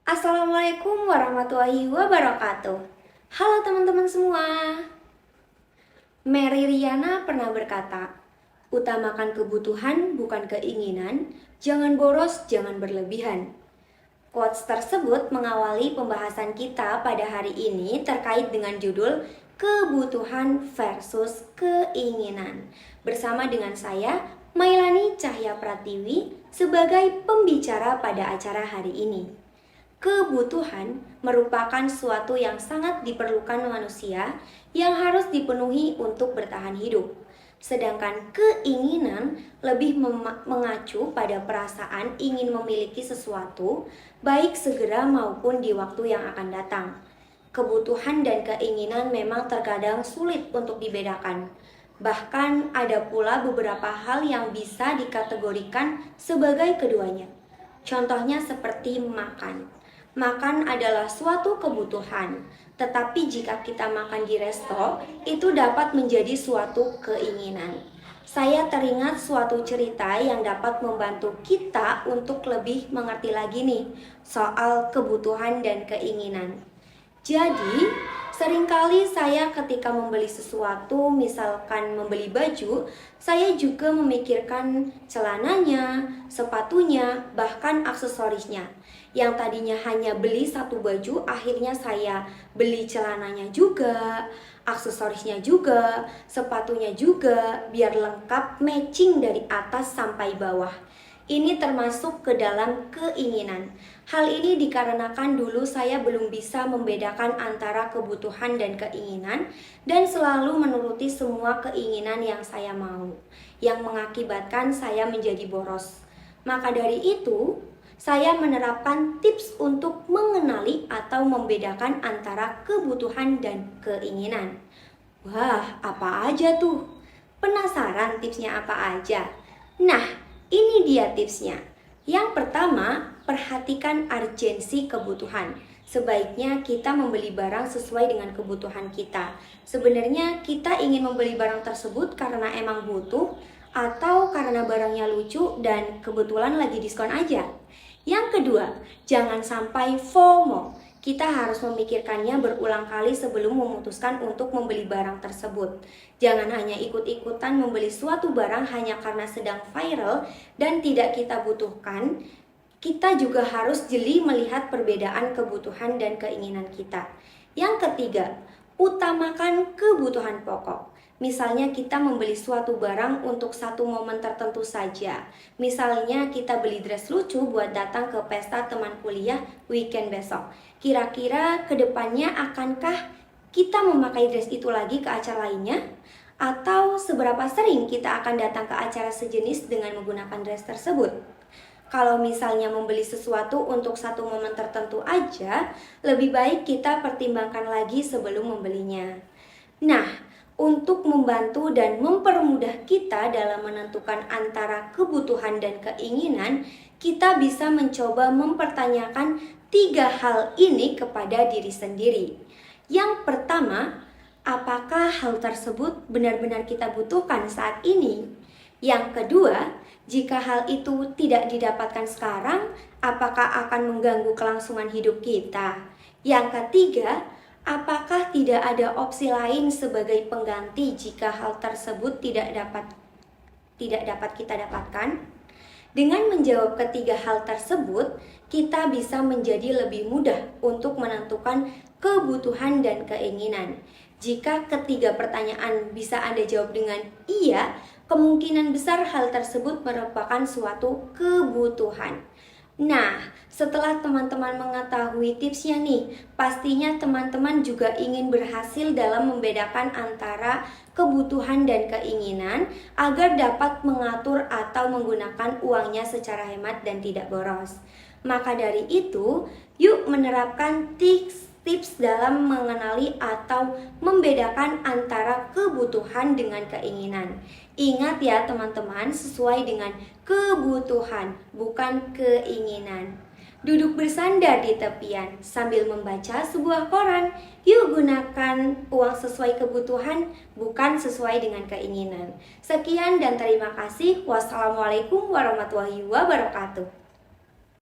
Assalamualaikum warahmatullahi wabarakatuh. Halo teman-teman semua. Mary Riana pernah berkata, utamakan kebutuhan bukan keinginan, jangan boros, jangan berlebihan. Quotes tersebut mengawali pembahasan kita pada hari ini terkait dengan judul kebutuhan versus keinginan. Bersama dengan saya, Mailani Cahya Pratiwi, sebagai pembicara pada acara hari ini. Kebutuhan merupakan suatu yang sangat diperlukan manusia yang harus dipenuhi untuk bertahan hidup. Sedangkan keinginan lebih mengacu pada perasaan ingin memiliki sesuatu, baik segera maupun di waktu yang akan datang. Kebutuhan dan keinginan memang terkadang sulit untuk dibedakan. Bahkan ada pula beberapa hal yang bisa dikategorikan sebagai keduanya. Contohnya seperti makan. Makan adalah suatu kebutuhan, tetapi jika kita makan di resto, itu dapat menjadi suatu keinginan. Saya teringat suatu cerita yang dapat membantu kita untuk lebih mengerti lagi nih soal kebutuhan dan keinginan. Jadi, seringkali saya ketika membeli sesuatu, misalkan membeli baju, saya juga memikirkan celananya, sepatunya, bahkan aksesorisnya. Yang tadinya hanya beli satu baju, akhirnya saya beli celananya juga, aksesorisnya juga, sepatunya juga, biar lengkap matching dari atas sampai bawah. Ini termasuk ke dalam keinginan. Hal ini dikarenakan dulu saya belum bisa membedakan antara kebutuhan dan keinginan dan selalu menuruti semua keinginan yang saya mau, yang mengakibatkan saya menjadi boros. Maka dari itu, saya menerapkan tips untuk mengenali atau membedakan antara kebutuhan dan keinginan. Wah, apa aja tuh? Penasaran tipsnya apa aja? Nah, ini dia tipsnya. Yang pertama, perhatikan urgensi kebutuhan. Sebaiknya kita membeli barang sesuai dengan kebutuhan kita. Sebenarnya kita ingin membeli barang tersebut karena emang butuh atau karena barangnya lucu dan kebetulan lagi diskon aja. Yang kedua, jangan sampai FOMO. Kita harus memikirkannya berulang kali sebelum memutuskan untuk membeli barang tersebut. Jangan hanya ikut-ikutan membeli suatu barang hanya karena sedang viral dan tidak kita butuhkan. Kita juga harus jeli melihat perbedaan kebutuhan dan keinginan kita. Yang ketiga, utamakan kebutuhan pokok. Misalnya kita membeli suatu barang untuk satu momen tertentu saja. Misalnya kita beli dress lucu buat datang ke pesta teman kuliah weekend besok. Kira-kira kedepannya akankah kita memakai dress itu lagi ke acara lainnya? Atau seberapa sering kita akan datang ke acara sejenis dengan menggunakan dress tersebut? Kalau misalnya membeli sesuatu untuk satu momen tertentu aja, lebih baik kita pertimbangkan lagi sebelum membelinya. Nah, untuk membantu dan mempermudah kita dalam menentukan antara kebutuhan dan keinginan, kita bisa mencoba mempertanyakan 3 hal ini kepada diri sendiri. Yang pertama, apakah hal tersebut benar-benar kita butuhkan saat ini? Yang kedua, jika hal itu tidak didapatkan sekarang, apakah akan mengganggu kelangsungan hidup kita? Yang ketiga, apakah tidak ada opsi lain sebagai pengganti jika hal tersebut tidak dapat kita dapatkan? Dengan menjawab ketiga hal tersebut, kita bisa menjadi lebih mudah untuk menentukan kebutuhan dan keinginan. Jika ketiga pertanyaan bisa Anda jawab dengan iya, kemungkinan besar hal tersebut merupakan suatu kebutuhan. Nah, setelah teman-teman mengetahui tipsnya nih, pastinya teman-teman juga ingin berhasil dalam membedakan antara kebutuhan dan keinginan agar dapat mengatur atau menggunakan uangnya secara hemat dan tidak boros. Maka dari itu, yuk menerapkan tips dalam mengenali atau membedakan antara kebutuhan dengan keinginan. Ingat ya teman-teman, sesuai dengan kebutuhan, bukan keinginan. Duduk bersandar di tepian sambil membaca sebuah koran. Yuk gunakan uang sesuai kebutuhan, bukan sesuai dengan keinginan. Sekian dan terima kasih. Wassalamualaikum warahmatullahi wabarakatuh.